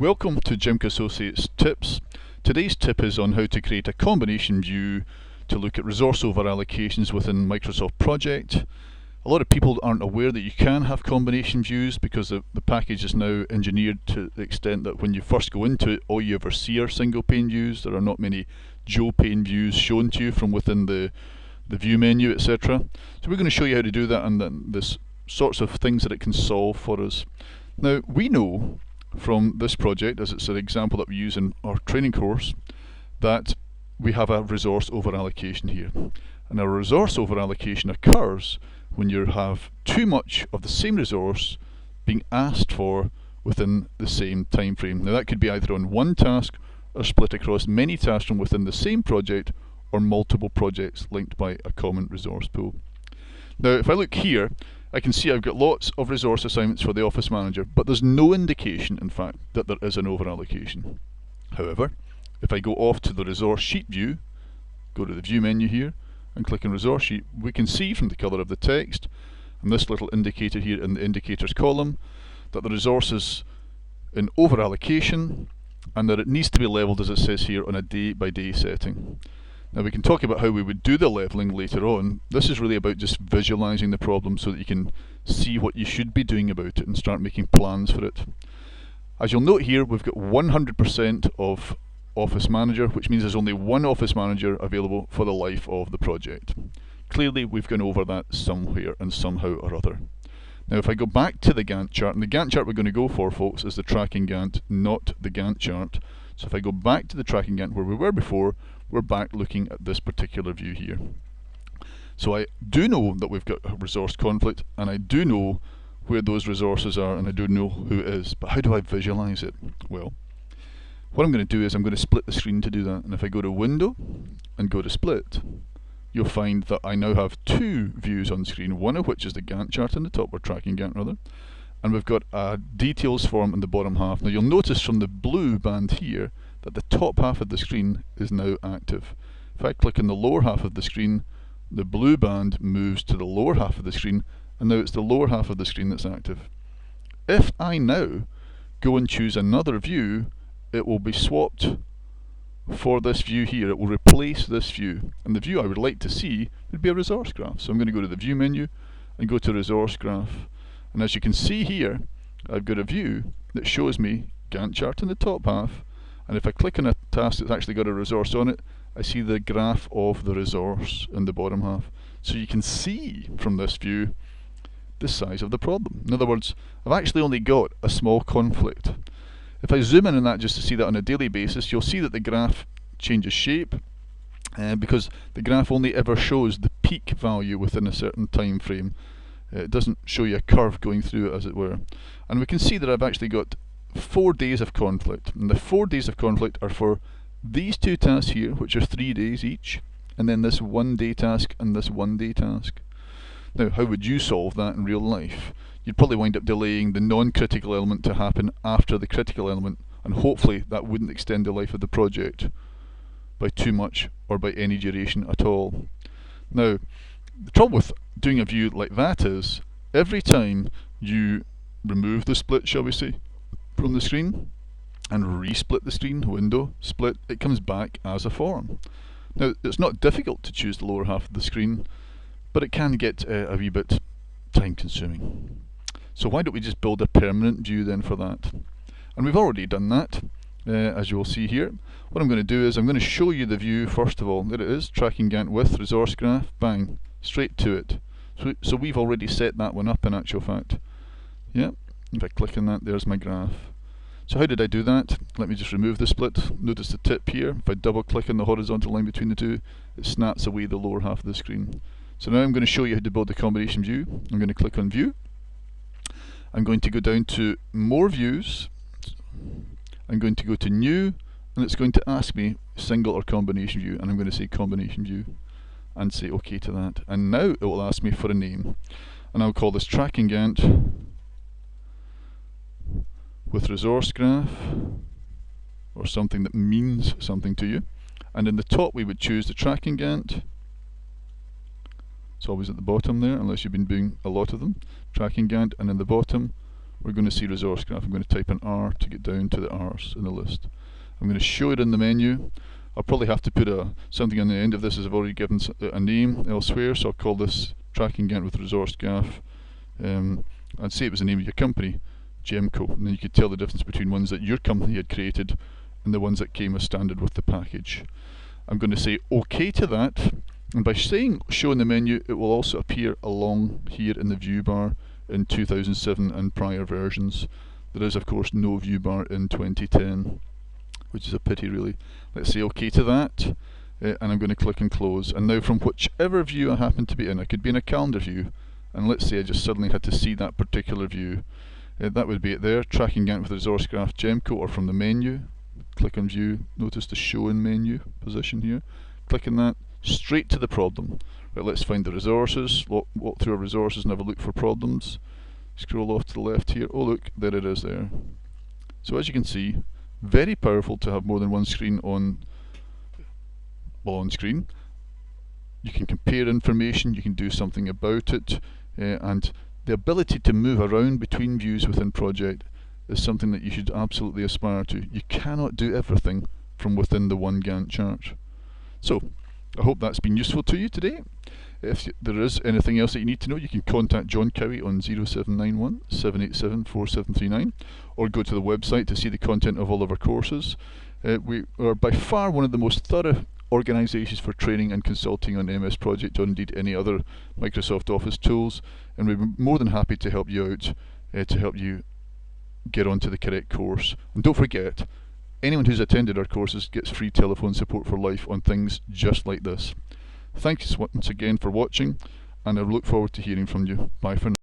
Welcome to Jimk Associates Tips. Today's tip is on how to create a combination view to look at resource over allocations within Microsoft Project. A lot of people aren't aware that you can have combination views because the package is now engineered to the extent that when you first go into it, all you ever see are single pane views. There are not many dual pane views shown to you from within the view menu, etc. So we're going to show you how to do that and then the sorts of things that it can solve for us. Now we know from this project, as it's an example that we use in our training course, that we have a resource over allocation here. And a resource over allocation occurs when you have too much of the same resource being asked for within the same time frame. Now that could be either on one task or split across many tasks from within the same project or multiple projects linked by a common resource pool. Now if I look here, I can see I've got lots of resource assignments for the Office Manager, but there's no indication, in fact, that there is an overallocation. However, if I go off to the resource sheet view, go to the view menu here, and click on resource sheet, we can see from the colour of the text, and this little indicator here in the indicators column, that the resource is in overallocation, and that it needs to be levelled, as it says here, on a day-by-day setting. Now we can talk about how we would do the levelling later on. This is really about just visualising the problem so that you can see what you should be doing about it and start making plans for it. As you'll note here, we've got 100% of Office Manager, which means there's only one Office Manager available for the life of the project. Clearly we've gone over that somewhere and somehow or other. Now if I go back to the Gantt chart, and the Gantt chart we're going to go for, folks, is the tracking Gantt, not the Gantt chart. So if I go back to the tracking Gantt where we were before, we're back looking at this particular view here. So I do know that we've got a resource conflict, and I do know where those resources are, and I do know who it is, but how do I visualize it? Well, what I'm going to do is I'm going to split the screen to do that, and if I go to Window and go to Split, you'll find that I now have two views on screen, one of which is the Gantt chart in the top, or tracking Gantt rather, and we've got a details form in the bottom half. Now you'll notice from the blue band here that the top half of the screen is now active. If I click on the lower half of the screen, the blue band moves to the lower half of the screen, and now it's the lower half of the screen that's active. If I now go and choose another view, it will be swapped for this view here. It will replace this view, and the view I would like to see would be a resource graph. So I'm going to go to the view menu and go to resource graph, and as you can see here, I've got a view that shows me Gantt chart in the top half, and if I click on a task that's actually got a resource on it, I see the graph of the resource in the bottom half. So you can see from this view the size of the problem. In other words, I've actually only got a small conflict. If I zoom in on that just to see that on a daily basis, you'll see that the graph changes shape because the graph only ever shows the peak value within a certain time frame. It doesn't show you a curve going through it, as it were. And we can see that I've actually got 4 days of conflict, and the 4 days of conflict are for these two tasks here, which are 3 days each, and then this 1 day task and this 1 day task. Now how would you solve that in real life? You'd probably wind up delaying the non-critical element to happen after the critical element, and hopefully that wouldn't extend the life of the project by too much or by any duration at all. Now the trouble with doing a view like that is every time you remove the split, shall we say, from the screen and resplit the screen, window, split, it comes back as a form. Now it's not difficult to choose the lower half of the screen, but it can get a wee bit time consuming. So why don't we just build a permanent view then for that? And we've already done that, as you will see here. What I'm going to do is I'm going to show you the view first of all. There it is, tracking Gantt with resource graph, bang, straight to it. So we've already set that one up in actual fact. Yeah, if I click on that, there's my graph. So how did I do that? Let me just remove the split. Notice the tip here. If I double click on the horizontal line between the two, it snaps away the lower half of the screen. So now I'm going to show you how to build the combination view. I'm going to click on view. I'm going to go down to more views. I'm going to go to new, and it's going to ask me single or combination view, and I'm going to say combination view and say OK to that. And now it will ask me for a name, and I'll call this tracking Gantt with resource graph, or something that means something to you. And in the top we would choose the tracking Gantt. It's always at the bottom there, unless you've been doing a lot of them. Tracking Gantt, and in the bottom we're going to see resource graph. I'm going to type in R to get down to the R's in the list. I'm going to show it in the menu. I'll probably have to put something on the end of this as I've already given a name elsewhere, so I'll call this Tracking Gantt with Resource Graph. I'd say it was the name of your company, Gemco, and then you could tell the difference between ones that your company had created and the ones that came as standard with the package. I'm going to say OK to that, and by saying show in the menu, it will also appear along here in the view bar in 2007 and prior versions. There is of course no view bar in 2010, which is a pity really. Let's say OK to that, and I'm going to click and close. And now from whichever view I happen to be in, I could be in a calendar view, and let's say I just suddenly had to see that particular view. That would be it there, Tracking Gantt with Resource Graph Gemco, or from the menu, click on view, notice the show in menu position here, click on that, straight to the problem. Right, let's find the resources, walk through our resources and have a look for problems. Scroll off to the left here, oh look, there it is there. So as you can see, very powerful to have more than one screen on screen. You can compare information, you can do something about it, and the ability to move around between views within Project is something that you should absolutely aspire to. You cannot do everything from within the one Gantt chart. So, I hope that's been useful to you today. If there is anything else that you need to know, you can contact John Cowie on 0791 787 4739, or go to the website to see the content of all of our courses. We are by far one of the most thorough organisations for training and consulting on MS Project, or indeed any other Microsoft Office tools, and we're more than happy to help you out, to help you get onto the correct course. And don't forget, anyone who's attended our courses gets free telephone support for life on things just like this. Thanks once again for watching, and I look forward to hearing from you. Bye for now.